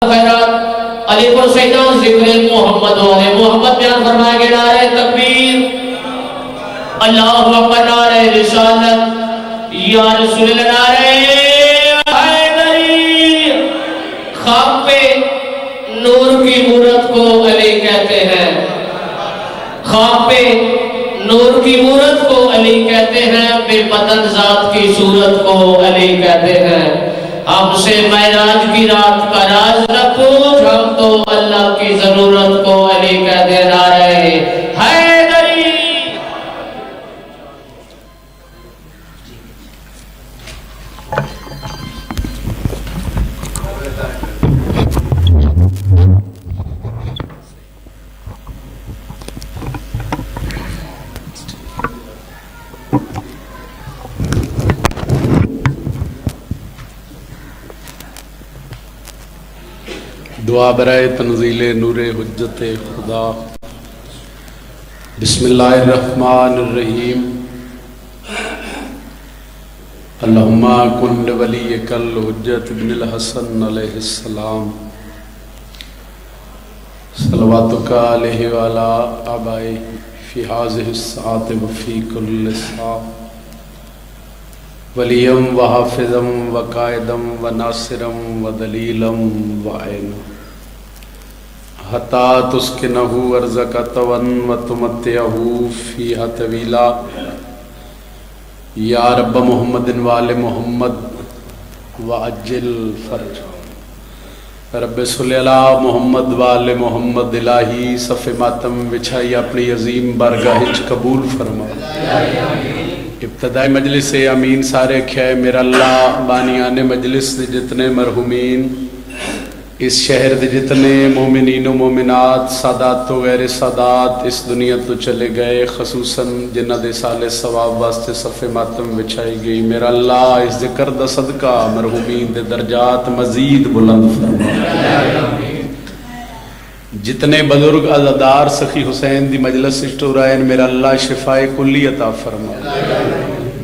خیرات علی کو سیدہ ذکر محمد والے محمد بیان فرمائے گے نعرہ تکبیر اللہ اکبر نعرہ رسالت یا رسول اللہ نعرہ حیدری خواب پہ نور کی مورت کو علی کہتے ہیں خواب پہ نور کی مورت کو علی کہتے ہیں بے بدن ذات کی صورت کو علی کہتے ہیں ہم سے معراج کی رات کا راز نہ پوچھ ہم تو اللہ کی ضرورت کو علی کہتے ہیں نعرہ حیدری دعا برائے تنزیل نور حجت خدا بسم اللہ الرحمن الرحیم اللہم کن لولیک الحجت ابن الحسن علیہ السلام صلواتک علیہ وعلا آبائی فی حاضر الساعت وفی کل ساعت ولیم و حافظم و قائدم و ناصرم و دلیلم و عینم حتی تسکنہو ارزقتون و تمتعہو فیہا طویلا یا رب محمد وآل محمد و عجل فرج رب صلی اللہ محمد وآل محمد الہی صف ماتم بچھائی اپنی عظیم بارگاہچ قبول فرما ابتدائی مجلس امین سارے کھائے میرا اللہ بانیان مجلس دے جتنے مرحومین اس شہر دے جتنے مومنین و مومنات سادات و غیر سادات اس دنیا تو چلے گئے خصوصاً جنہ دے سال ثواب واسطے صف ماتم بچھائی گئی میرا اللہ اس ذکر دا صدقہ مرحومین دے درجات مزید بلند فرما جتنے بزرگ عزادار سخی حسین دی مجلس اشتورائن میرا اللہ شفاء کلی عطا فرما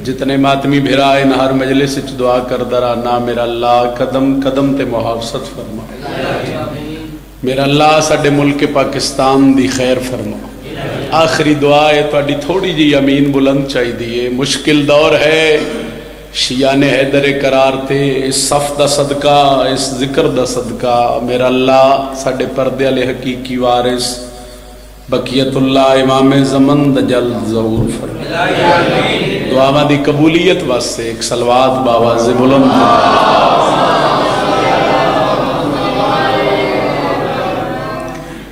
جتنے ماتمی بھرائن ہر مجلس اچ دعا کر درانا میرا اللہ قدم قدم تے محافظت فرما میرا اللہ ساڈے ملک پاکستان دی خیر فرما آخری دعا ہے تو اڈی تھوڑی جی امین بلند چاہی دیئے مشکل دور ہے شیعان حیدر قرار تے اس صف دا صدقہ اس ذکر دا صدقہ میرا اللہ ساڈے پردے علی حقیقی وارث بقیت اللہ امام زمن دا جلد ظہور فرما دعا دی قبولیت واسطے ایک صلوات باواز بلند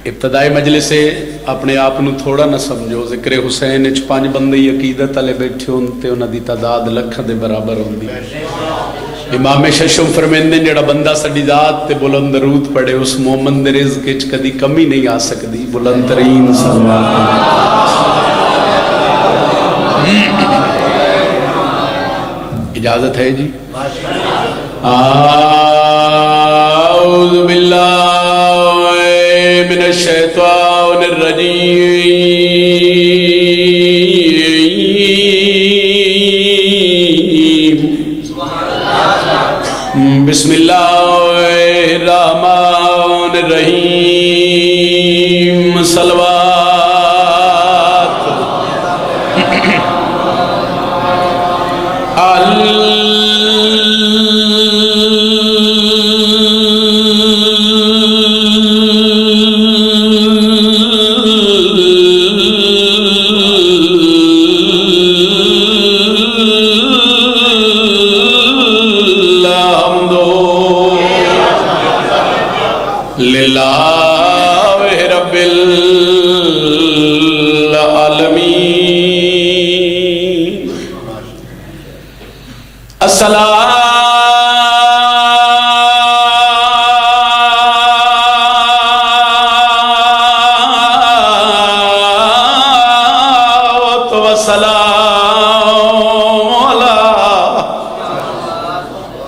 ابتدائی مجلس سے اپنے آپ نو تھوڑا نہ سمجھو ذکر حسین اچ 5 بندے عقیدت والے بیٹھے ہون تے انہاں دی تعداد لکھ دے برابر ہوندی امام ششم فرمیندے جڑا بندہ ساڈی ذات تے بلند درود پڑھے اس مومن دے رزق وچ کدی کمی نہیں آ سکدی بلند ترین صلوات اجازت ہے جی اعوذ باللہ من الشیطان الرجیم بسم اللہ الرحمن الرحیم صلوات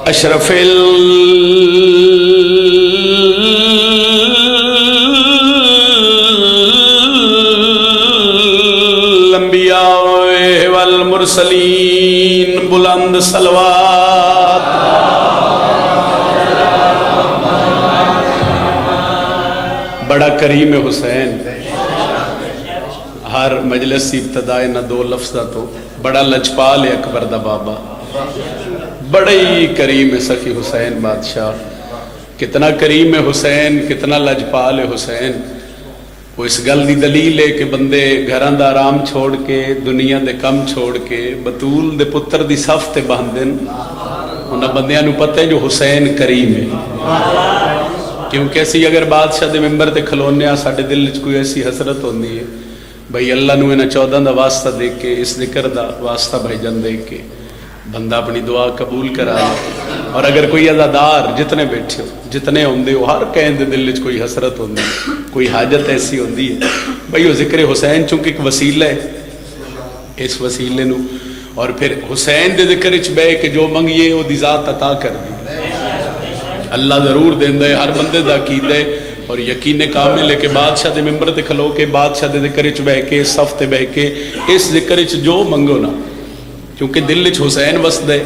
اشرف الانبیاء والمرسلین بلند صلوات बड़ा करीम है हुसैन। हर मजलिस की इब्तदा इन्हां दो लफ्ज़ां तो बड़ा लजपाल है अकबर दा बाबा, बड़ा ही करीम है सखी हुसैन बादशाह। कितना करीम है हुसैन, कितना लजपाल है हुसैन। वो इस गल की दलील है कि बंदे घरां दा आराम छोड़ के दुनिया दे कम छोड़ के बतूल दे पुत्र दी सफ ते बहंदे उन्हां बंदियां नूं पता है जो हुसैन करीम है। क्योंकि असी अगर बादशाह दे मैंबर ते खलोने आ साडे दिल च कोई ऐसी हसरत होंदी है भाई अल्लाह नूं इन्हां 14 दा वास्ता दे के इस जिक्र दा वास्ता भाईजान दे के बंदा अपनी दुआ कबूल करा ले। और अगर कोई अज़ादार जितने बैठे हो जितने होंदे हो हर कहन दे दिल च कोई हसरत होंदी कोई हाजत ऐसी होंदी है भाई वो जिक्र हुसैन चूंकि एक वसीला है, इस वसीले नूं और फिर हुसैन दे जिक्र च बह के जो मंगिए वो दी ज़ात अता कर दी अल्लाह जरूर देंदा है। हर बंदे दा कीदा है और यकीन कामिल है कि बादशाह दे मैंबर ते खलो के बादशाह दे जिक्र च बह के सफ ते बह के इस जिक्र च जो मंगो ना क्योंकि दिल च हुसैन वसदा है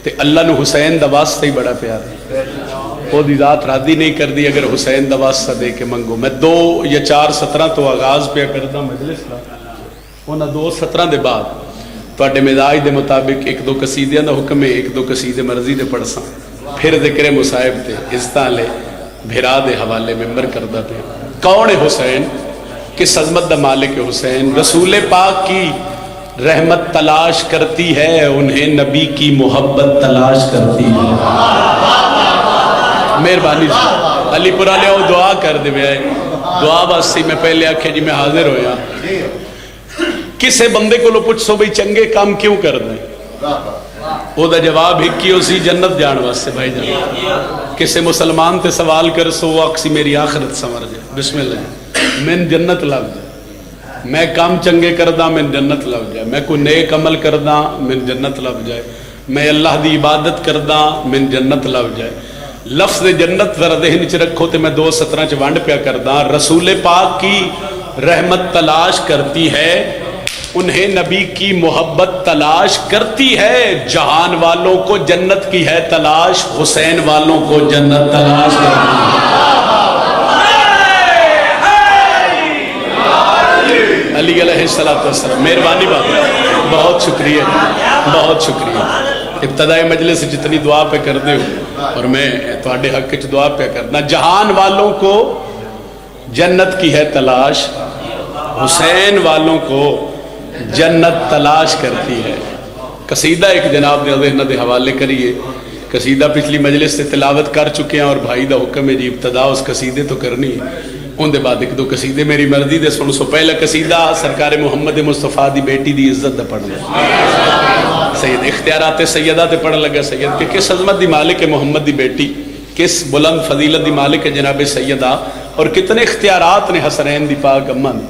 ते अल्लाह नूं हुसैन दा वास्ता ही बड़ा प्यार है। वो दी ज़ात राजी नहीं करती अगर हुसैन दा वास्ता दे के मंगो। मैं 2 या 4 सतरां तो आगाज़ पे करदा मजलिस का, उन्हां 2 सतरां दे बाद तुहाडे मिजाज दे मुताबिक 1-2 कसीदियां दा हुक्म है, 1-2 कसीदे मर्जी दे पढ़सां फिर जिक्र मुसाहिब ते इज़्ज़तां ले भिरा दे हवाले मैंबर करदा पे। कौन है हुसैन, किस अजमत दा मालिक है हुसैन। रसूल पाक की रहमत तलाश करती है, उन्हें नबी की मोहब्बत तलाश करती है। मेहरबानी अलीपुरा ले दुआ कर दे दुआ वास्ते मैं पहले आखे जी मैं हाजिर होया। किसे बंदे को पुछो भाई चंगे काम क्यों कर दे, ओदा जवाब एक ही उसी जन्नत जान वास्ते भाई जान। किसे मुसलमान ते सवाल कर सो अक्सी मेरी आखिरत संवर जाए, बिस्मिल्लाह मैन जन्नत लग जाए। मैं काम चंगे करदा मैन जन्नत लग जाए, मैं कोई नेक अमल करदा मैन जन्नत लग जाए, मैं अल्लाह दी इबादत करदा मैन जन्नत लग जाए। लफ्ज़ जन्नत जरा ज़हन च रखो तो मैं 2 सतरां च वंड पिया करदा। रसूल पाक की रहमत तलाश करती है, उन्हें नबी की मोहब्बत तलाश करती है। जहान वालों को जन्नत की है तलाश, हुसैन वालों को जन्नत तलाश करती है। अली अलैहिस्सलातु वस्सलाम। मेहरबानी बाबा, बहुत शुक्रिया, बहुत शुक्रिया। इब्तदाई मजलिस जितनी दुआ पे कर दे हो और मैं तुहाडे हक च दुआ पे करना। जहान वालों को जन्नत की है तलाश, हुसैन वालों को जन्नत तलाश करती है। कसीदा एक जनाब दे हवाले करिए। कसीदा पिछली मजलिस से तिलावत कर चुके हैं और भाई का हुक्म है जी इब्तदा उस कसीदे तो करनी है, उनके बाद 1-2 कसीदे मेरी मर्जी दे सुन सो। पहला कसीदा सरकार मुहम्मद मुस्तफा दी बेटी दी इज्जत दा पढ़ना। सैयद इख्तियारात सैयदा ते पढ़ लगा सैयद कि किस अजमत दी मालिक है मुहम्मद दी बेटी, किस बुलंद फजीलत दी मालिक है जनाब सैयदा और कितने इख्तियारात ने हसनैन दी पाक अम्मा ने।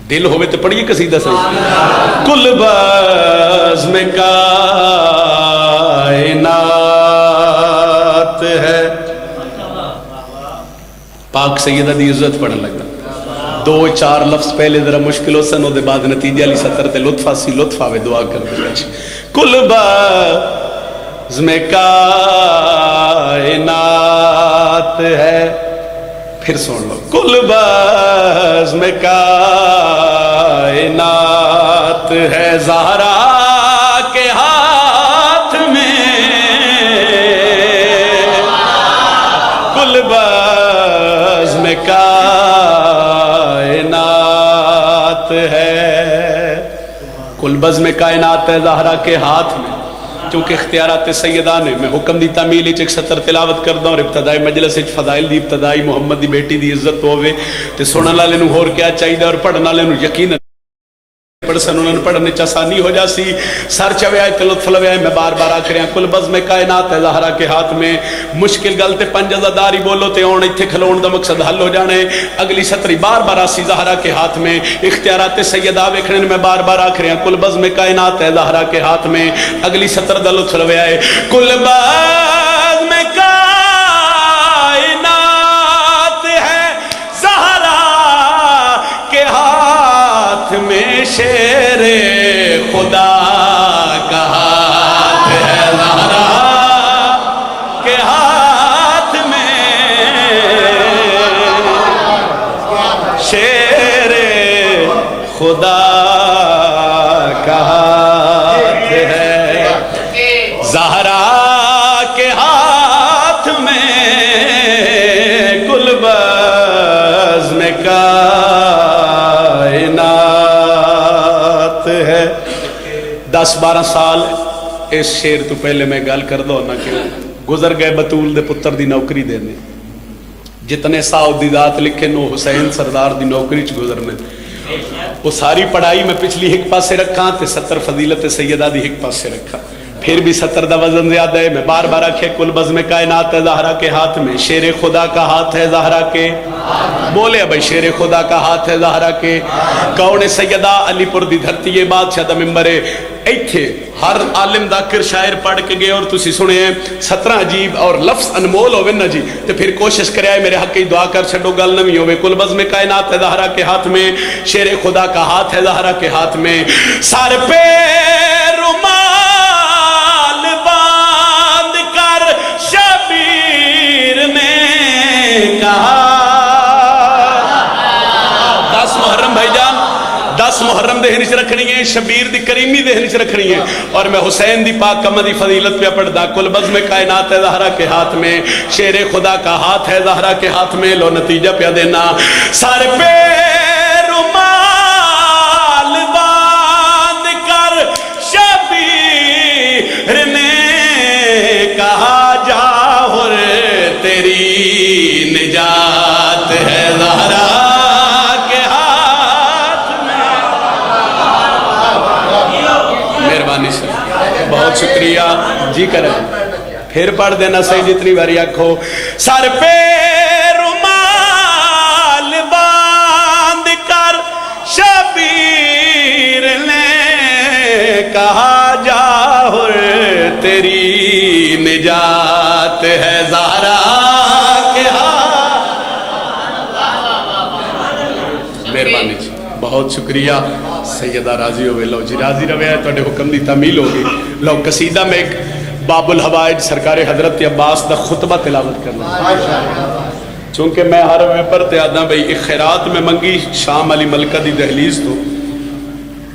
दिल होवे तो पढ़िए कसीदा सही। कुल बज़्म कायनात है, पाक सैयदा दी इज्जत पढ़न लगा। 2-4 लफ्ज पहले जरा मुश्किल हो सन, उसके बाद नतीजे वाली सतर ते लुत्फ सी लुत्फ आवे दुआ कर दे। कुल बज़्म कायनात है, फिर सुन लो। कुल बज़्म कायनात है ज़हरा के हाथ में, कुल बज़्म कायनात है, कुल बज़्म कायनात है ज़हरा के हाथ में। क्योंकि इख्तियारात सैयदा ने मैं हुक्म दी तामील एक सतर तिलावत करदा और इब्तदाई मजलिस फदाइल दी इब्तदाई मुहम्मद दी बेटी दी इज्जत होवे ते सुनने वाले नूं होर क्या चाहिए और पढ़ने वाले नूं यकीन पढ़सन उन्होंने पढ़ने च आसानी हो जासी। सर चवे आए लुत्फ लवे आए। मैं बार बार आख रहा कुल बज़्म कायनात है ज़हरा के हाथ में। मुश्किल गल ते 5 अज़ादारी बोलो ते आउण इत्थे खलोण दा मकसद हल हो जाना है। अगली सतरी बार बार आसी ज़हरा के हाथ में। इख्तियारात सैयदा वेखने मैं बार बार आख रहा कुल बज़्म कायनात है ज़हरा के हाथ में। अगली सतर दा लुत्फ लवे आए। कुल बज़्म कायनात है ज़हरा के हाथ में, शेरे खुदा का हाथ है ज़हरा के हाथ में। खुदा का हाथ है, ज़हरा के हाथ में गुलबज़्म कायनात है। 10-12 साल इस शेर तो पहले मैं गल कर दो ना कि गुजर गए बतूल दे पुत्र दी नौकरी देने, जितने साउदीदात लिखे नो हुसैन सरदार दी नौकरी च गुजरने, वो सारी पढ़ाई मैं पिछली एक पासे रखा ते 70 फजीलत सैयदा दी एक पासे रखा, फिर भी 70 का वजन ज्यादा है। मैं बार बार आखे कुल बज़्म कायनात है ज़हरा के हाथ में, शेर खुदा का हाथ है ज़हरा के, बोले भाई शेर खुदा का हाथ है ज़हरा के। कौन सैयदा अलीपुर दी धरती ये बादशाह दा मिंबर है, इत्थे हर आलिम दाकिर शायर पढ़ के गए और तुसी सुने 17 अजीब और लफ्ज अनमोल होवे ना जी, तो फिर कोशिश करे मेरे हक की दुआ कर छड़ो, गल नवी होवे। कुल बज़्म कायनात है ज़हरा के हाथ में, शेर खुदा का हाथ है ज़हरा के हाथ में, सर पे रुमाल बांध कर शबीर ने कहा, 10 मुहर्रम भाईजान, 10 मुहर्रम दे हिच रखनी है, शबीर दी करीमी दे हिच रखनी है, और मैं हुसैन दी पाक कम दी फजीलत पे पढ़दा। कुल बज़्म कायनात है ज़हरा के हाथ में, शेर खुदा का हाथ है ज़हरा के हाथ में। लो नतीजा पे देना, सर पे रुमाल बांध कर शबीर ने कहा, जाहुर तेरी निजात है ज़हरा के हाथ में। मेहरबानी से बहुत शुक्रिया जी, करें फिर पढ़ देना सही जितनी बारी आखो। सर पे रुमाल बांध कर शबीर ने कहा, जाहुर तेरी निजात है ज़हरा के हाथ। मेहरबानी जी, बहुत शुक्रिया सैयदा, राजी हो लो जी, राजी रवे तुहाडे हुक्म दी तामील होगी। लो कसीदा में एक बाबुल हवाइज सरकार हजरत अब्बास दा खुतबा तिलावत करना, चूंकि मैं हर पेपर ते आदा बई एक खैरात में मंगी शाम अली मलका दी दहलीज तो,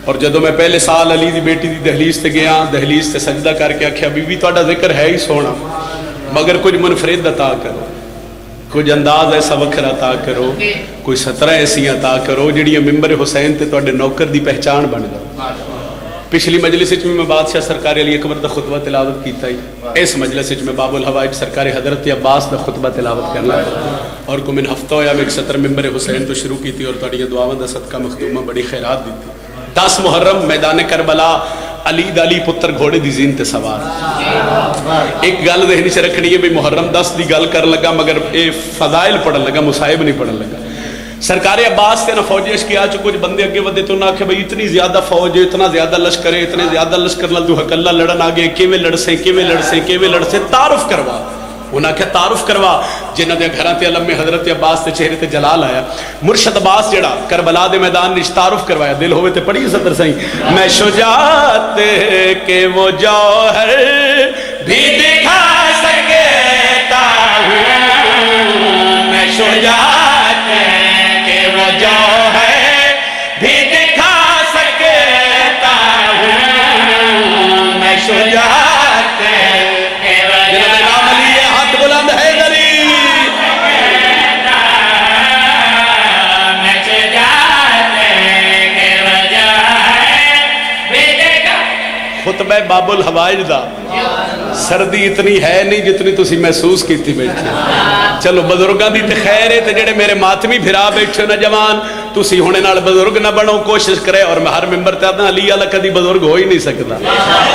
और जदों मैं पहले साल अली दी बेटी दी दहलीज ते गया, दहलीज ते सजदा करके आख्या बीबी तुहाडा जिक्र है ही सोना, मगर कुछ मुनफरिद अता करो, कुछ अंदाज ऐसा वखरा अता करो, कोई 17 ऐसियां अता करो जिहड़ियां मिंबर हुसैन ते तुहाडे नौकर दी पहचान बन जाए। पिछली मजलिस में मैं बादशाह सरकार अली अकबर का खुतबा तिलावत किया ही, इस मजलिस में बाबुल हवाइज सरकार हजरत अब्बास का खुतबा तिलावत करना, और को मैंने हफ्ता होया मैं 117 मिंबर हुसैन तो शुरू की थी, और तुहाडियां दुआवां दा सदका मखदूमा बड़ी खैरात दी थी। 10 मुहर्रम मैदान करबला अली दली पुत्र घोड़े दी जीन ते सवार। एक गल दहनी च रखनी है भी मुहर्रम 10 की गल कर लगा, मगर ये फजाइल पढ़न लगा, मुसाहिब नहीं पढ़न लगा। सरकार अब्बास से ना फौजिश किया जो कुछ बंदे अगे वधे तो ना आखे भाई इतनी ज्यादा फौज है, इतना ज्यादा लश्कर है, इतने ज्यादा लश्कर नाल तू हकल्ला लड़न आ गए, किवें लड़से किवें लड़से किवें लड़से, तारुफ करवा। उन्हें आख्या तारुफ करवा, जिन्हों के घर से अलम में हजरत अब्बास के चेहरे ते जलाल आया। मुर्शद अब्बास जड़ा करबला दे मैदान में तारुफ करवाया, दिल होवे ते पढ़ी सदर सही, मैं शुजात के वो जौहर भी दिखा सकता हूँ, मैं शुजात के वो जौहर भी दिखा सकता हूँ, मैं शुजात के वो नाम लिए हाथ बुलंद है दली, खुतबा बाबुल हवाइज दा सर्दी इतनी है नहीं जितनी तुसी महसूस की बैठे। चलो बजुर्गों की तो खैर है, तो जेडे मेरे मातमी फिरा बैठे न जवान, तुसी हुणे नाल बजुर्ग ना बनो, कोशिश करे। और मैं हर मेंबर ते आदा अली वाला कदी बजुर्ग हो ही नहीं सकता,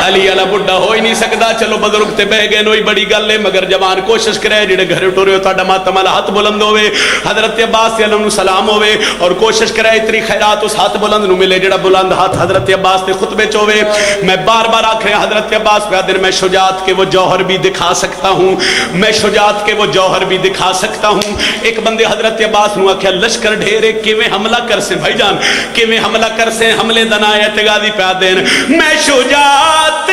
अली वाला बुढ़ा हो ही नहीं सकता। चलो बजुर्ग ते बह गए नोई बड़ी गल है, मगर जवान कोशिश करे जेडे घर टुरे हो तुहाडा मातम वाला हाथ बुलंद होवे, हजरत अब्बास अलैहि नू सलाम होवे, और कोशिश करे इतनी खैरात उस हाथ बुलंद नू मिले जेड़ा बुलंद हाथ हजरत अब्बास के खुतबे च होवे। मैं बार बार आख रहा हजरत अब्बास पे दिन मैं शुजात के वो जौहर भी दिखा सकता हूँ, मैं शुजात के वो जौहर भी दिखा सकता हूँ। एक बंदे हजरत अब्बास नू आख्या लश्कर ढेरे किवें हमला कर से भाईजान, किवें हमला कर से, हमले दना एतगादी पा देन, मैं शुजात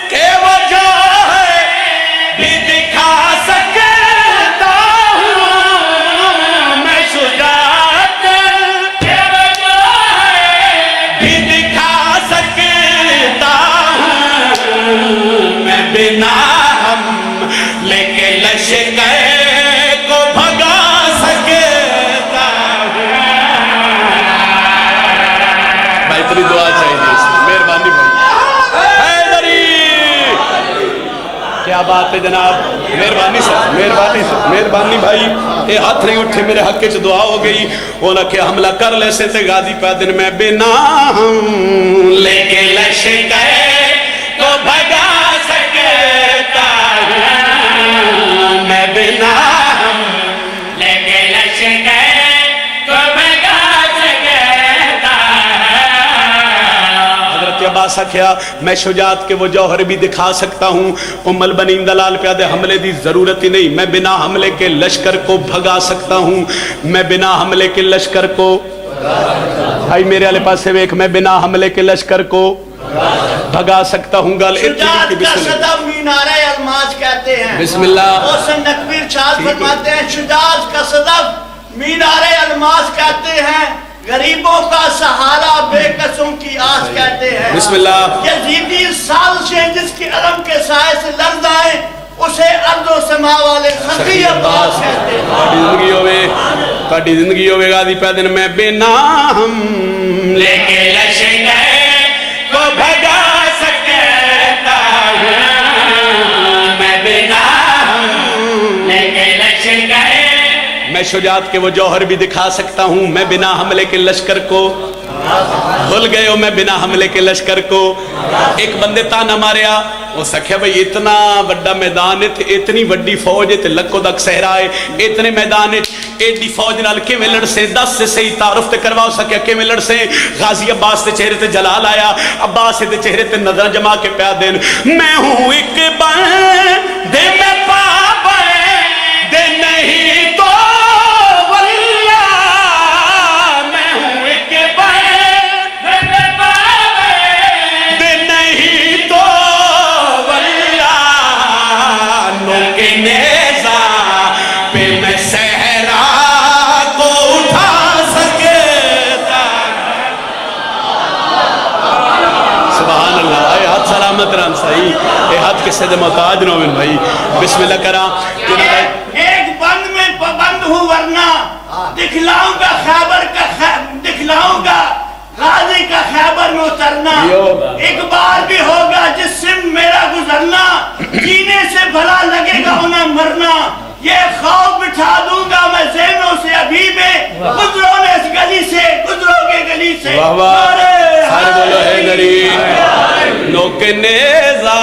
के वो जौहर भी दिखा सकता हूँ, मैं शुजात के वो जौहर बात है जनाब, मेहरबानी सर, मेहरबानी सर, मेहरबानी भाई। ये हाथ नहीं उठे, मेरे हक च दुआ हो गई। उन्हें क्या हमला कर ले से गाजी पा दिन में बिना लेके लश्कर को भगा सकता हूं, मैं बिना लेके लश्कर को भगा सकता। हजरत अब्बास आख्या मैं शुजात के वो जौहर भी दिखा सकता हूं, उम्मल बनी दलाल प्यादे हमले की जरूरत ही नहीं, मैं बिना हमले के लश्कर को भगा सकता हूं, मैं बिना हमले के लश्कर को। भाई मेरे वाले पास वेख, मैं बिना हमले के लश्कर को भगा सकता हूं। गल शुजात का सदफ मीनारे अलमाज कहते हैं। बिस्मिल्लाह। मोहसिन नकवी इरशाद फरमाते हैं शुजात का सदफ मीनारे अलमाज कहते हैं, गरीबों का सहारा बेकसों की आस कहते हैं। बिस्मिल्लाह। यजीदी साजिशें जिसकी अलम के साए से लर्ज़ आए उसे अर्दो समा वाले सखी अब्बास कहते हैं। जिंदगी होवे, ताड़ी जिंदगी होवे गाजी पै दिन मैं बिना हम लेके लश्कर को भगा सकता हूं, मैं बिना हम लेके लश्कर, मैं शुजात के वो जौहर भी दिखा सकता हूं, मैं बिना हमले के लश्कर को। भूल गए हो मैं बिना हमले के लश्कर को। एक बंदे ताना मारिया, वो सख्या भाई इतना बड़ा मैदान है, इतनी बड़ी फौज है, लक्को तक सहरा है, इतने मैदान है, एडी फौज नाल किवें लड़ से? 10 से सही तारुफ ते करवा सके किवें लड़ से? गाजी अब्बास के चेहरे ते जलाल आया, अब्बास के चेहरे ते नजर जमा के प्या देन, मैं हूं एक बंदे में पाबंद नहीं तो वल्ला, मैं हूं एक बंदे में पाबंद नहीं तो वल्ला, नोके नेज़ा पे मैं सहरा को उठा सकता। सुभान अल्लाह। ये हाथ सलामत रहन सही, ये हाथ किससे दे मोहताज न होवन भाई। बिस्मिल्लाह करा। एक बंद में पाबंद हूँ वरना दिखलाऊंगा खैबर का, दिखलाऊंगा गाजी का खैबर में उतरना। एक बार भी होगा जिससे मेरा गुजरना, जीने से भला लगेगा उन्हें मरना, ये खौफ बिठा दूंगा मैं ज़हनों से अभी में, गुजरोगे इस गली से, गुजरोगे गली से। वाह वाह, सारे बोलो है गरीब नोके नेज़ा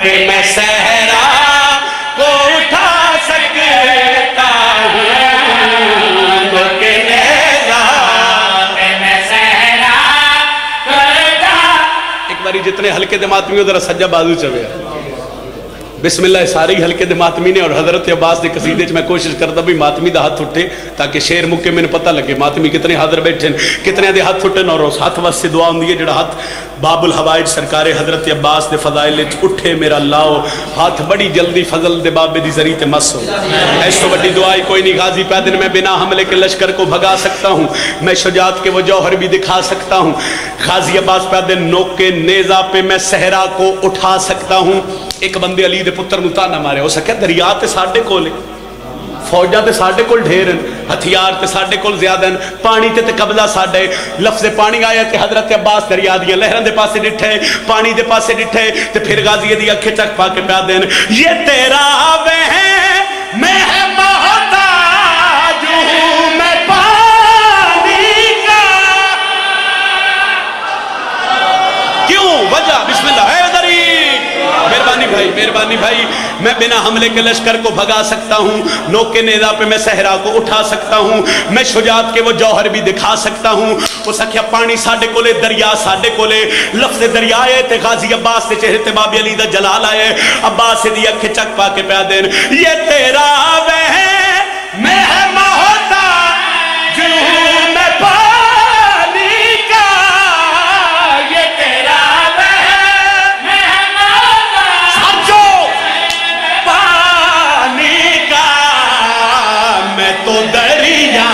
पे मैं सहरा को उठा सकता हूं, नोके नेज़ा पे मैं सहरा को उठा। एक बारी जितने हल्के दिमाग में उधर सज्जा बाजू चवे बिस्मिल्लाह। सारे ही हल्के दे मातमी ने, और हजरत अब्बास के कसीदे च मैं कोशिश करता भी मातमी दा हाथ उठे ताकि शेर मुक्के मैंने पता लगे मातमी कितने हाजिर बैठे, कितने दे हाथ उठन, और उस हाथ वास्ते दुआ होंदी है जिहड़ा हाथ बाबुल हवाइज सरकार हजरत अब्बास दे फजाइल च उठे मेरा लाओ हाथ, बड़ी जल्दी फजल दे बाबे दी जरी ते मस हो। ऐसो बड़ी दुआ कोई नहीं। गाजी पै दिन मैं बिना हमले के लश्कर को भगा सकता हूँ, मैं शुजात के वो जौहर भी दिखा सकता हूँ। गाजी अब्बास पै दिन नोके नेज़ा पे मैं सहरा को उठा सकता हूँ। एक बंदे अली दे पुत्र नूं ताना मारिया, हो सके दरिया ते साडे कोल, फौजा ते साडे कोल ढेर हैं, हथियार ते साडे कोल ज्यादा हैं, पानी ते कब्जा साडे। लफ्ज़ पानी आया ते हजरत अब्बास दरिया दी लहरां दे पासे डिठे, पानी दे पासे डिठे, ते फिर गाजी दी अखे चक पा के प्या देन, ये तेरा वह मैं है मोहताज हूं मैं पानी का। क्यों वजह? बिस्मिल्लाह है दरी। मेहरबानी भाई, मेहरबानी भाई। मैं बिना हमले के लश्कर को भगा सकता हूँ, नोके नेज़ा पे मैं सहरा को उठा सकता हूँ, मैं शुजात के वो जौहर भी दिखा सकता हूँ। वो सख्या पानी साडे कोले, दरिया साडे कोले, लफ्ज़ दरिया है ते गाजी अब्बास के चेहरे ते बाबी अली दा जलाल आए, अब्बास दी अखे चक पा के प्या देन, ये तेरा वह मैं है मोहताज हूं मैं पानी का, ये तेरा तो दरिया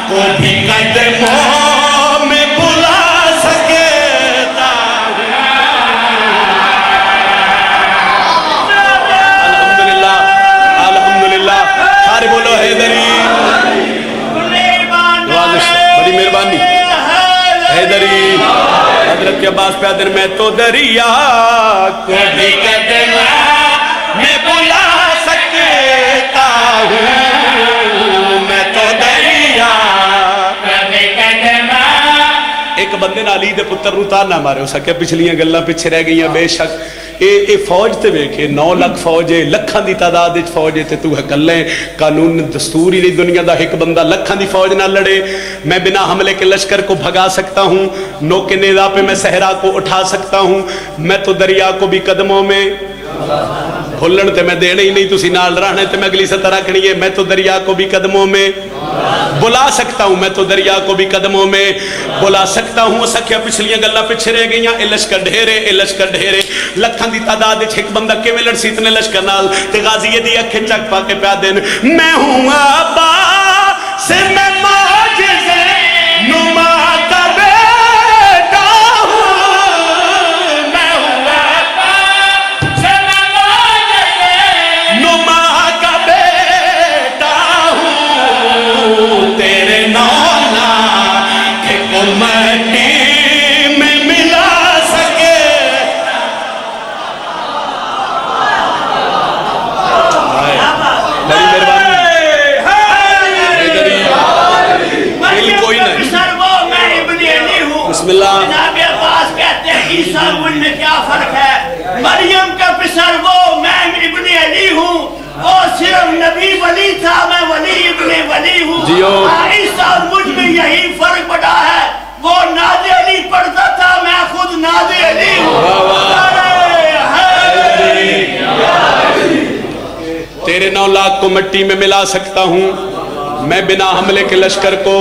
को भी कदमों में बुला सकता हूं। अल्हम्दुलिल्लाह, अल्हम्दुलिल्लाह। सारे बोलो हैदरी। बड़ी मेहरबानी हैदरी। हजरत अब्बास प्यादर मैं तो दरिया को भी कदमों अली दे पुत्र नूं ताना मारे। उस आख्या पिछलियां गल्लां पिछे रह गईयां, बेशक ये फौज ते वेखे 9 लाख फौज है, लखां दी तादाद विच फौज है, ते तू कल्ले कानून दस्तूर ही नहीं दुनिया दा एक बंदा लखां दी फौज ना लड़े। मैं बिना हमले के लश्कर को भगा सकता हूँ, नौके नेज़ा पे मैं सहरा को उठा सकता हूँ, मैं तो दरिया को भी कदमों में भुलन ते मैं देने ही नहीं, तुसी नाल रहने ते मैं अगली सतर रखनी है। मैं तो दरिया को भी कदमों में बुला सकता हूँ, मैं तो दरिया को भी कदमों में बुला सकता हूँ। सख्या पिछलियां गल्लां पिछे रह गईयां। ए लश्कर ढेरे, ए लश्कर ढेरे, लखां दी तादाद विच एक बंदा किवें लड़ सी इतने लश्कर नाल? ते गाजी दी अखे चक पा के प्या देन, मैं हूँ अब्बा से मैं मौजिज़े नुमा का बेटा हूँ, मैं हूँ अब्बा से मैं मौजिज़े नुमा का बेटा हूँ, तेरे नौला के को मट्टी में मिला सके। बड़ी मेहरबानी, कोई नहीं। बिस्मिल्लाह। जनाब अब्बास कहते हैं ईसा में क्या फर्क है? मरियम का पिसर वो, मैं इब्ने अली हूँ। वो सिर्फ नबी वली था, मैं वली इब्ने वली हूँ। ईसा और मुझ में यही फर्क पड़ा है। वो नाज़े अली पढ़ता था, मैं खुद नाज़े अली हूँ। तेरे 9 लाख को मिट्टी में मिला सकता हूँ, मैं बिना हमले के लश्कर को,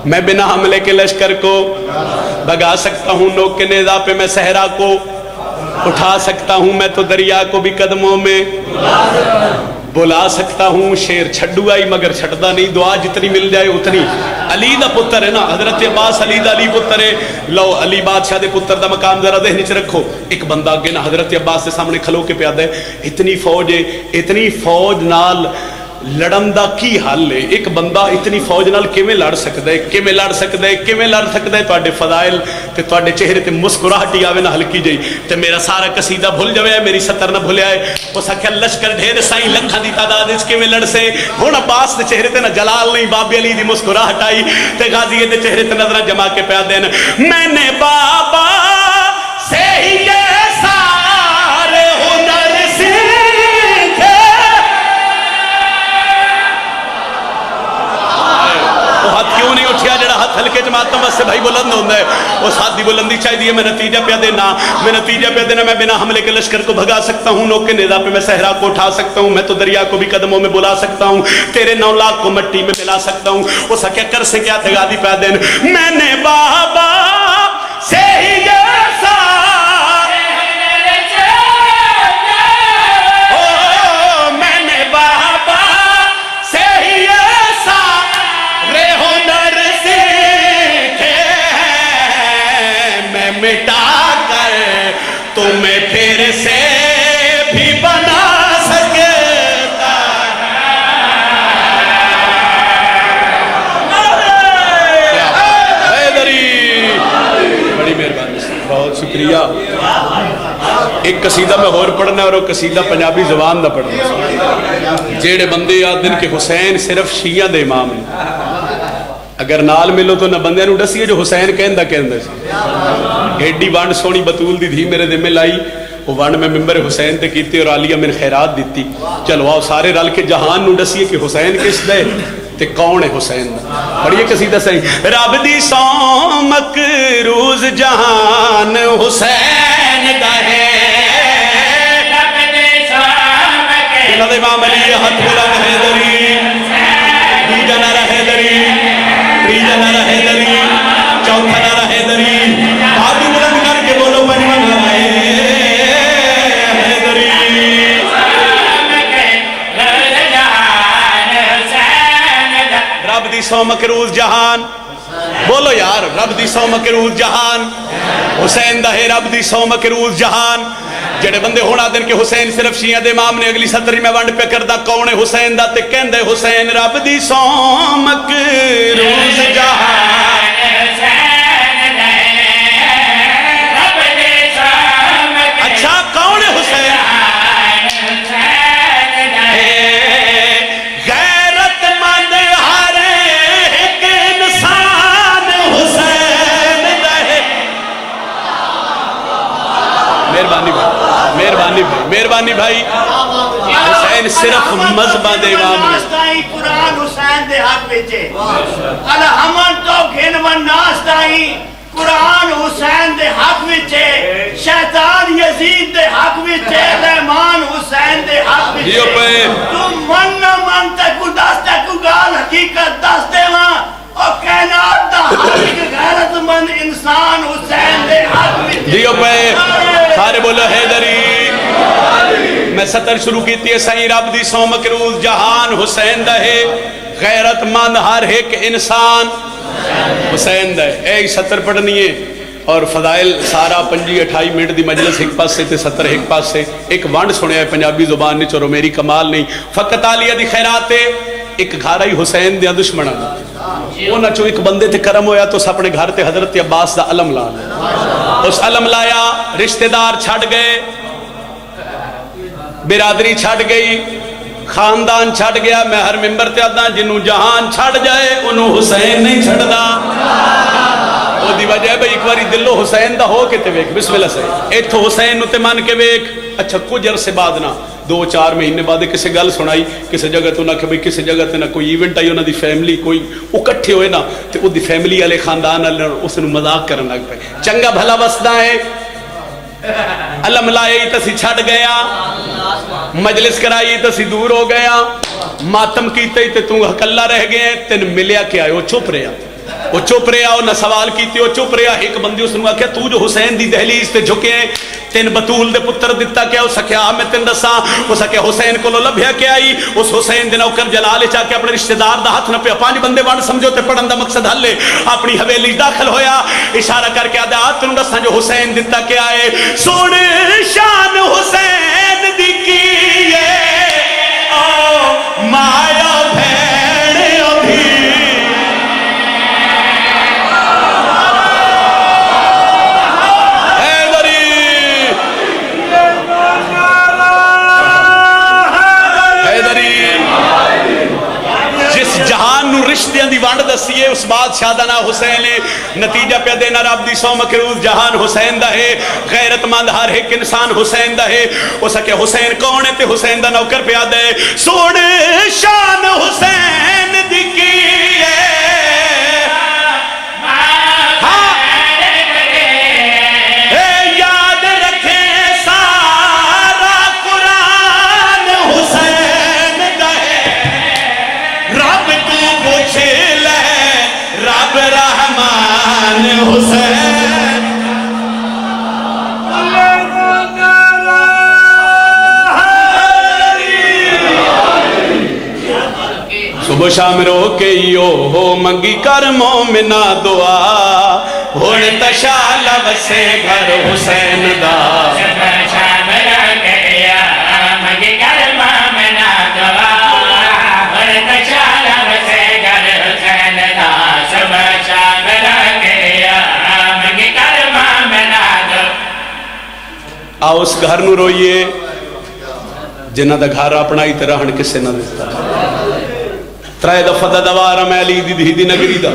मैं बिना हमले के लश्कर को भगा सकता हूँ, नोक के नेज़ा पे मैं सहरा को उठा सकता हूँ, मैं तो दरिया को भी कदमों में बुला सकता हूँ। शेर छड्डू आई मगर छटदा नहीं, दुआ जितनी मिल जाए उतनी। अली दा पुत्र है ना, हजरत अब्बास अली दा अली पुत्र है। लो अली बादशाह दे पुत्र दा मकाम जरा ज़हन च रखो। एक बंदा अगे ना हजरत अब्बास के सामने खलो के प्यादा है, इतनी फौज है, इतनी फौज नाल लड़न दा की हल है? एक बंदा इतनी फौज नाल किवें लड़ सकदा है, किवें लड़ सकदा है, किवें लड़ सकदा है? तुहाडे फज़ाइल ते तुहाडे चेहरे ते मुस्कुराहट ही आवे ना हल्की जई, ते मेरा सारा कसीदा भुल जावे, मेरी सतर ना भुलिया है। उस आख्या लश्कर ढेर साईं लखां दी तादाद विच किवें लड़ से? हुण अब्बास दे चेहरे ते ना जलाल नहीं, बाबे अली दी मुस्कुराहट आई, ते गाजी दे चेहरे ते नजरां जमा के प्या देन, मैंने बाबा से ही ये सारे हुनर सीखे। हाथ क्यों नहीं उठिया? जड़ा हाथ हल्के च मातम वास्ते भाई बुलंद होता है, उस हाथ की बुलंदी चाहिए। मैं नतीजा पे देना, मैं नतीजा पे देना, मैं बिना हमले के लश्कर को भगा सकता हूँ, नोके नेज़ा पे मैं सहरा को उठा सकता हूँ, मैं तो दरिया को भी कदमों में बुला सकता हूँ, तेरे 9 लाख को मिट्टी में मिला सकता हूँ। उस क्या कर से क्या तगादी पै देन, मैंने बाबा से ही मिटा कर तुम्हें फिर से भी बना सकता है। बड़ी मेहरबानी, बहुत शुक्रिया। एक कसीदा मैं होर पढ़ना और वो कसीदा पंजाबी ज़बान का पढ़ना। जेड़े बंदे आ दिन के हुसैन सिर्फ शिया दे इमाम ने, अगर नाल मिलो तो ना बंदे नूं दसीए जो हुसैन कहंदा कहंदा सी। एडी वंड सोहनी बतूल दी धी मेरे दिल में लाई, वो वंड मैं मिंबर हुसैन ते कीती और आलिया मैंने खैरात दी। चलो आओ सारे रल के जहान नूं दसीए कि हुसैन किस दे ते कौन है हुसैन दा। पढ़िए कसीदा सही। रब दी सौमक रूज जहान हुसैन दा है, रब दी सौमक इन्हां दे इमाम अली हथ बुलंद है दरी, दूजा ना रहे दरी, तीजा ना रहे दरी, चौथा ना रहे दरी, हाथ बुलंद करके बोलो पंजवा ना रहे दरी। रब दी सौ मकरूज जहान, बोलो यार, रब दी सौ मकरूज जहान हुसैन दा है, रब दी सौ मकरूज जहान। जेड़े बंदे होना दिन के हुसैन सिर्फ शिया दे इमाम ने, अगली सतरी में वंड पे करदा कौन है हुसैन दा, ते कहंदे हुसैन रब दी सौ मकरूज जहान। अच्छा कौन है हुसैन? गैरतमंद हर एक इंसान हुसैन दा صرف مذہبہ دے امام نے قرآن حسین دے حق وچے الہمن تو گھنون ناس تائیں قرآن حسین دے حق وچے شیطان یزید دے حق وچے رحمان حسین دے حق وچے تو من نہ من تکو دس تکو گال حقیقت دس دے وہاں اور کائنات دا حق غیرت مند انسان حسین دے حق وچے دیو پہ سارے بولو حیدری میں سطر شروع کیتی ہے سائیں رب دی سو مکروز جہان حسین دہے غیرت مند ہر ایک انسان حسین دے اے سطر پڑھنی ہے اور فضائل سارا 25-28 منٹ دی مجلس ایک پاس سے تے 70 ایک پاس سے ایک وانڈ سنے ہے پنجابی زبان نہیں چورو میری کمال نہیں فقط آلیہ دی خیرات ایک گھارا ہی حسین دیا دشمنہ انہاں چو ایک بندے تے کرم ہویا تو اپنے گھر تے حضرت عباس دا علم لا اس علم لایا رشتہ دار چھڑ گئے برادری چھڑ گئی خاندان چھڑ گیا میں ہر ممبر تے آدھا جنہوں جہان چھڑ جائے انہوں حسین نہیں چھڑ دا وہ دی وجہ ہے بھئی ایک باری دلو حسین دا ہو کے تے ویک بسم اللہ سے ایتھو حسین نو تے مان کے ویک اچھا کچھ عرصے بعد نا 2-4 مہینے بعد کسی گل سنائی کسی جگہ تو نہ کہ بھئی کسی جگہ تے نہ کوئی ایونٹ آئی انہاں دی فیملی کوئی اکٹھے ہوئے نا تے او دی فیملی والے خاندان والے اس نو مذاق کرن لگ پے چنگا بھلا وسدا ہے علم لائے تسی چھڑ گیا مجلس کرائی تسی دور ہو گیا ماتم کیتے تے تو ہکلا رہ گئے تین ملیا کیا ہے وہ چپ رہا وہ نہ سوال کیتے وہ چپ رہا ایک بندی اس نے کہا تو جو حسین دی دہلیز تے جھکے تین بطول دے پتر دیتا کیا اس کیا میں تین دساں اس کیا حسین کو لبھیا کیا آئی اس حسین دے نوکر جلال چاہ کے اپنے رشتہ دار دا ہاتھ نہ پہ 5 بندے وان سمجھو تے پڑھن دا مقصد حل لے اپنی حویلی داخل ہویا اشارہ کر کے آدھا تین دساں جو حسین دیتا کیا ہے سونے شان حسین دی کیے او مایا بھیڑ ابھی رشتیاں دی وانڈ دسی ہے اس بادشاہ دا نا حسین ہے نتیجہ پہ دینا رب دی سو مکروز جہان حسین دا ہے غیرت مند ہر ایک انسان حسین دا ہے وہ سکے حسین کون ہے تے حسین دا نوکر پہ آدھے سوڑ شان حسین دی کی ہے یاد رکھے سارا قرآن حسین دا ہے رب تو پوچھ لے رب رحمان حسین صبح شام رو کے یو ہو منگی کر مومنہ دعا ہون تشال وسے گھر حسین دا صبح شام رو کے یا منگی کر مومنہ دعا ہون تشال وسے گھر حسین دا صبح شام رو کے یا منگی کر مومنہ دعا آؤ اس گھر نو روئیے جنہ دا گھر اپنا ہی ترہن کسے نہ دیتا ترائے دفعہ دا دوارا میں علی دی دھی دی نگری دا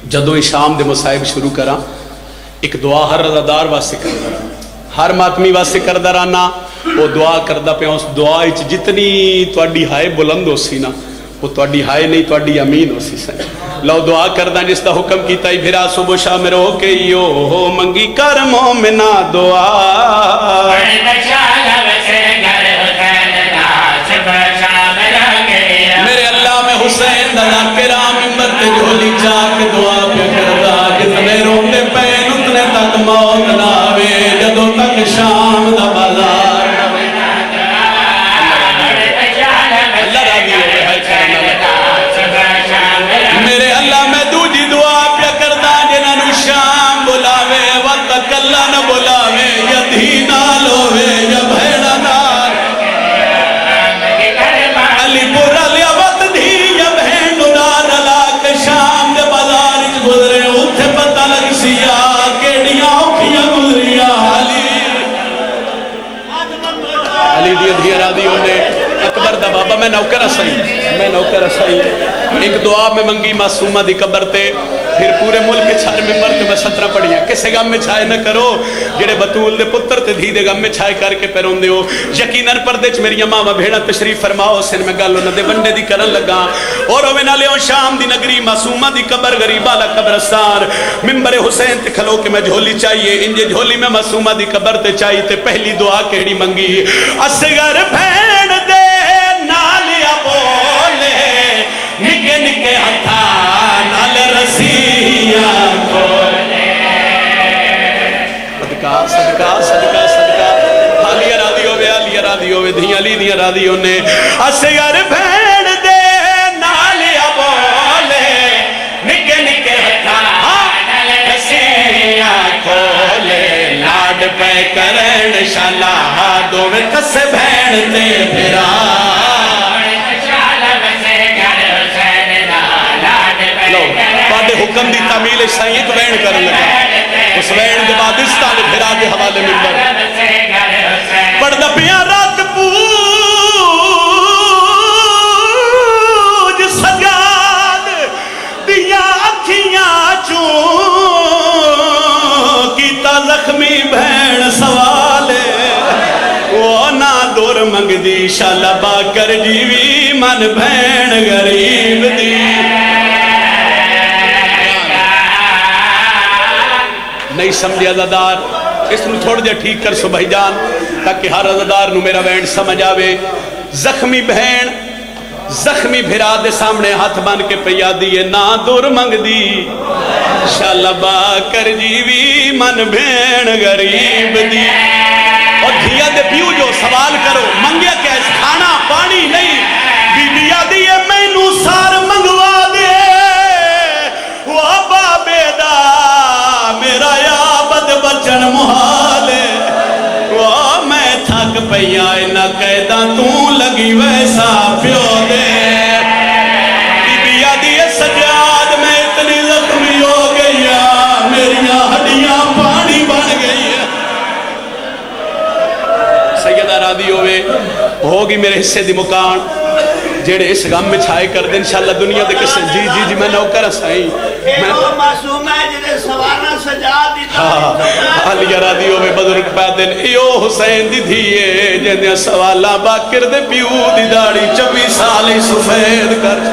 جدو شام دے مصائب شروع کرا ایک دعا ہر رضادار واسے کردہ ہر ماتمی واسے کردہ رانا وہ دعا کردہ پہ اس دعا اچ جتنی توڑی ہائے بلند ہو سی نا وہ توڑی ہائے نہیں توڑی امین ہو سی سائیں لو دعا کردہ جس دا حکم کیتا ہی بھرا صبح شام رو کے یو ہو منگی کر مومنہ دعا میرے اللہ میں حسین دادا کرام امت جھولی چاک دعا پہ کردہ جتنے روندے پین اتنے تک موت ناوے جدو تک شام دا بازار اللہ راضی ہوئے ہے میرے اللہ میں دوجی دعا پہ کردہ جنہوں شام بلاوے وقت اللہ نہ بلاوے یا دھینا لوے یا بھیڑا نار علی پورا لیا وقت دھی یا بھیڑ نار علاق شام دے بازار اچ گزرے اتھے پتہ لگ سیا کیڑیاں اوکھیاں گزریا علی دی دھیا راضی ہونے اکبر دا بابا میں نوکر اسائی ایک دعا میں منگی معصومہ دی قبر تے پھر پورے ملک چھار ممبر تے میں 17 پڑھیاں کسے غم میں چھائے نہ کرو جڑے بطول دے پتر تے دھی دے غم میں چھائے کر کے پیرون دے ہو یقیناً پردے چ میری ماں بھیڑا تشریف فرماؤ سن میں گل انہاں دے بنڈے دی کرن لگا اور اوے نالے شام دی نگری معصومہ دی قبر غریب والا قبرستان ممبر حسین تے کھلو کے میں جھولی چاہیے انجے جھولی میں معصومہ دی قبر تے چاہیے تے پہلی دعا کیڑی منگی اصغر بھین دے نالیا بولے نکے نکے ہتھا نال رسیاں کھولے صدقہ صدقہ صدقہ صدقہ علی راضی ہوے علی راضی ہوے دھیاں علی دیاں راضی ہونے اصغر بھین دے نالیا بولے نکے نکے ہتھا نال رسیاں کھولے لاڈ پہ کرن شالا دوویں کس بھین تے پھرا حکم دی تعمیل سائیں ایک وین کر لگا اس وین کے بعد اس تال پھرا کے حوالے ممبر پڑھ دپیاں رات پوج سجاد دیا اکھیاں چوں کیتا زخمی بہن سوالے وہ نہ دور منگ دی شالا با کر جیوی من بہن غریب دی نہیں سمجھے عزادار اس نو تھوڑ جا ٹھیک کر سو بھائی جان تاکہ ہر عزادار نو میرا بہن سمجھ آوے زخمی بہن زخمی بھرا دے سامنے ہاتھ بان کے پیا دیئے نا دور منگ دی شالا با کر جیوی من بہن غریب دی اور دھیا دے پیو جو سوال کرو منگیا کیس کھانا پانی نہیں بی بیا دیئے میں نو سار منگوا دے وہ بابے دا میرا یا بد بچن محالے وہ میں تھک پیا نہ قیدہ تو لگی ویسا پیو دے بی بیا دیئے سجاد میں اتنی زخمی ہو گئی میریاں ہڈیاں پانی بن گئی سیدہ راضی ہوگی میرے حصے دی مکان جیڑے اس غم میں چھائے کر دیں انشاءاللہ دنیا دے کسے جی میں نوکر سائیں میں معصوم ہے جنہیں سوارنا سجا دیتا علی راضی ہوئے بزرگ پیدن ایو حسین دی دھیے جنہیں سوالا باکر دے پیو دی داڑی 24 سالی سفید کر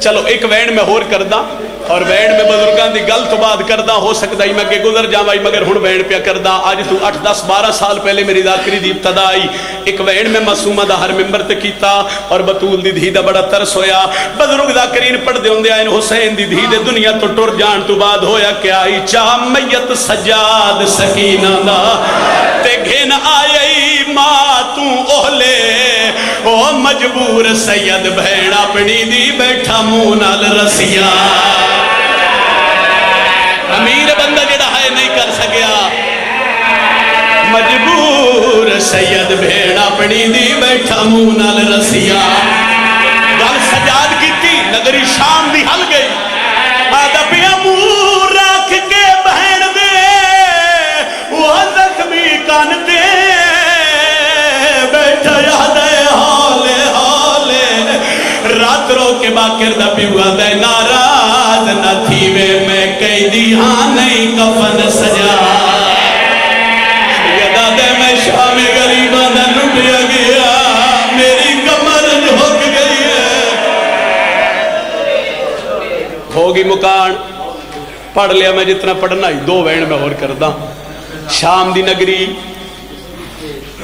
چلو ایک وین میں ہور کردہ اور وین میں بزرگان دی گل تو بعد کردہ ہو سکتا ہی میں کہ گزر جاوائی مگر ہن وین پیا کردہ آج تو 8 10 12 سال پہلے میری ذاکری دی ابتدائی ایک وین میں معصومہ دا ہر ممبر تے کیتا اور بطول دی دھی دا بڑا ترس ہویا بزرگ ذاکرین پڑھ دے ہوندے آئین حسین دی دھی دے دنیا تو ٹر جان تو بعد ہویا کیا آئی چاہ میت سجاد سکینہ دا تے گھن آئی ماں تو اہلے او مجبور سید بھین اپنی دی بیٹھا مونال رسیاں امیر بندہ جڑا ہے نہیں کر سکیا مجبور سید بھیڑ اپنی دی بیٹھا مونال رسیا گل سجاد کی تھی نگری شام دی حل گئی آدھا پیا مور رکھ کے بہن دے وہ زخمی کان دے بیٹھا یاد ہے حالے حالے رات رو کے باکر دا پیوا دے ناراض نہ تھی میں قیدی ہاں نہیں کفن سجا سیدہ دے میں شام غریبہ دا لٹیا گیا میری کمر جھک گئی ہے ہوگی مکان پڑھ لیا میں جتنا پڑھنا ہی 2 وین میں اور کردہ شام دی نگری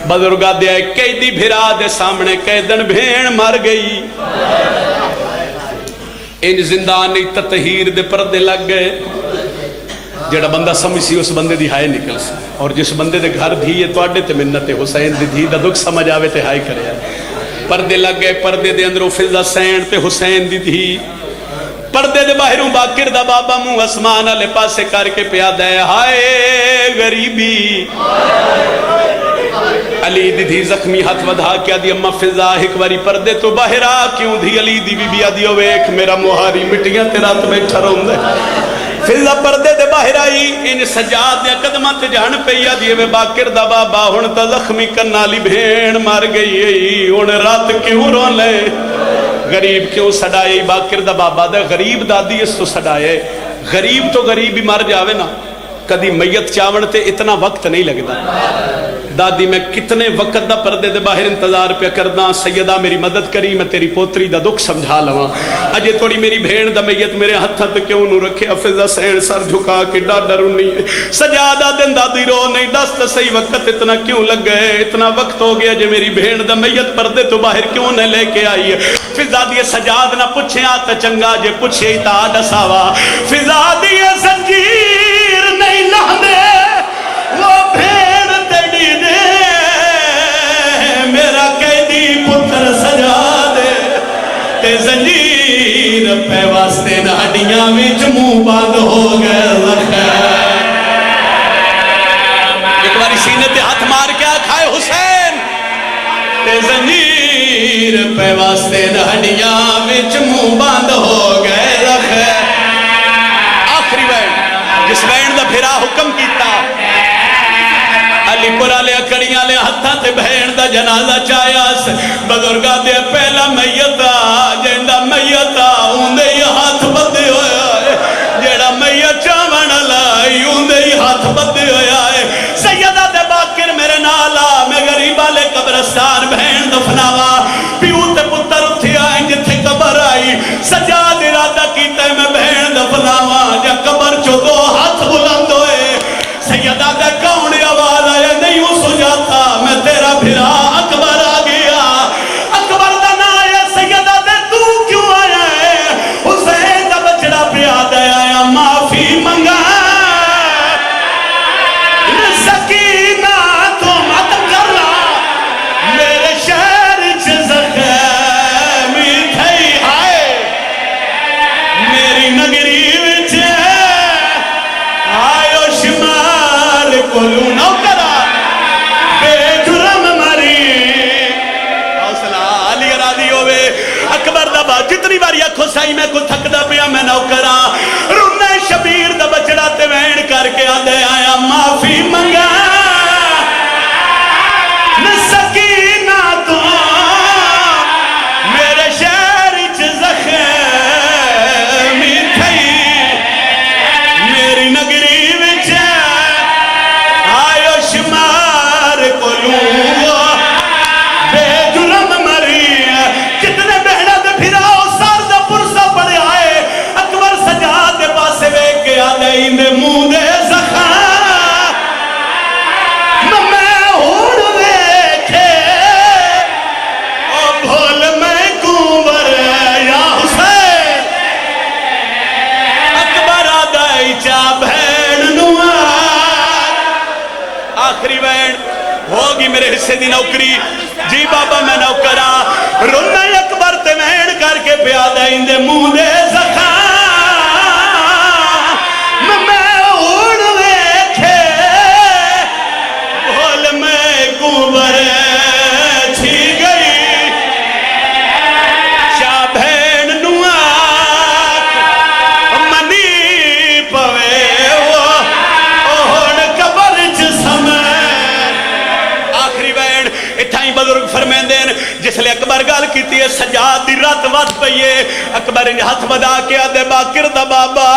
بزرگا دیا قیدی بھرا دے سامنے قیدن بھین مر گئی ان زندانی تطہیر دے پردے لگ گئے جڑا بندہ سمجھ سی اس بندے دی ہائے نکل سی اور جس بندے دے گھر دھیے تو آڈے تے منت حسین دی دھی دا دکھ سمجھ آوے تے ہائے کرے پردے لگ گئے پردے دے اندروں فضا سین تے حسین دی دھی پردے دے باہروں باکر دا بابا منہ اسمان علی پاسے کر کے پیادہ ہے ہائے غریبی علی دی دھی زخمی ہاتھ ودھا کیا دی اممہ فضا ایک باری پردے تو باہر آ کیوں دی علی دی بی بی آدھی ہوئے ایک میرا مہاری مٹیاں تیرا تو بیٹھا رون دے فضا پردے دے باہر آئی ان سجاد دیا قدمات جان پہ آدھی ہوئے باکر دا بابا ہون تا زخمی کنالی بھین مار گئی ہون رات کیوں رون لے غریب کیوں سڈائے باقر دا بابا دا غریب دادی اس تو سڈائے غریب تو غریب ہی مر جاوے نا کدی میت چاون تے اتنا وقت نہیں لگتا دادی میں کتنے وقت دا پردے دے باہر انتظار پہ کرداں سیدہ میری مدد کری میں تیری پوتری دا دکھ سمجھا لواں اجے تھوڑی میری بھین دا میت میرے ہتھاں تے کیوں نو رکھے حفظہ سین سر جھکا کے ڈاڈا رونی سجادہ دن دادی رو نہیں دست صحیح وقت اتنا کیوں لگ گئے اتنا وقت ہو گیا جے میری بھین دا میت پردے تو باہر کیوں نہ لے کے آئی ہے فضا دی سجاد نہ پوچھے آتا چنگا جے پوچھے تا ڈساوا فضا دی زنجیر نہیں لہدے وہ بھین تیڑی دے میرا قیدی پتر سجا دے تے زنجیر پہ واسطے ناڑیاں وچ منہ بند ہو گئے ایک باری سینے تے ہاتھ مار کے کھائے حسین تے زنجیر پہ واسطے ناڑیاں وچ منہ بند ہو گئے آخری وین جس وین دا پھرا حکم کیتا علی پورا لیا کڑیاں لیا ہتھاں تے بہن دا جنازہ چاہیاس بزرگاں دے پہلا میتا جیندہ میتا اوندے ہی ہاتھ بدے ہویا ہے جیڑا میت چاون لائی اوندے ہی ہاتھ بدے ہویا ہے سیدہ دے باکر میرے نالا میں غریبہ لے قبرستان بہن دفناوا پیو تے پتر اتھی آئیں جتھے قبر آئی سجاد ارادہ کیتا ہے میں بہن دفناوا جا قبر چو دو ہاتھ بلند ہوئے سیدہ دے کون آواز آیا نہیں ہوں سجاتا میں تیرا بھرا اکبر آ گیا اکبر دا نا آیا سیدہ دے تو کیوں آیا ہے حسین دا بچڑا پیاد آیا معافی منگا سکینہ تو مت کرنا میرے شہر زخمی تھئی ہائے میری نگری وچ آئیو شمال کولو نو کرا بے جرم مری حوصلہ علی راضی ہوئے اکبر دا با جتنی باری اکھو سائی میں کو تھک دا پیا میں نو کرا رونے شبیر دا بچڑا تے وین کر کے آدھے آیا معافی منگا سکینہ تو میرے شہر زخمی تھئی میری نگری وچ آئیو شمار کولو بے جرم مری کتنے بہنا دے پھراؤ سار دا پرسا پڑے آئے اکبر سجا دے پاسے وے کے آدھے اندے منہ دے زخم میں ہوڑ ویکھے او بھول میں کونبر یا حسین اکبر آدھائی چا بہن نوار آخری وین ہوگی میرے حصے دی نوکری جی بابا میں نوکرا رونا اکبر تے وین کر کے پیادہ اندے منہ دے زخم میں اوڑ ویکھے بھول میں کونبر چھِ گئی شاہ بہن نوار منی پوے اوڑ قبر چ سمے آخری وین اتھائی بزرگ فرمین دین جس لئے اکبر گال کیتی ہے سجاد دی رات وات پئیے اکبر انہیں ہاتھ بدا کے آدھے باکر دا بابا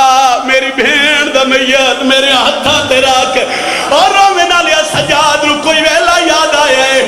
میری بھین دا میت میرے ہاتھا تیراک اور رومنہ لیا سجاد رو کوئی ویلا یاد آئے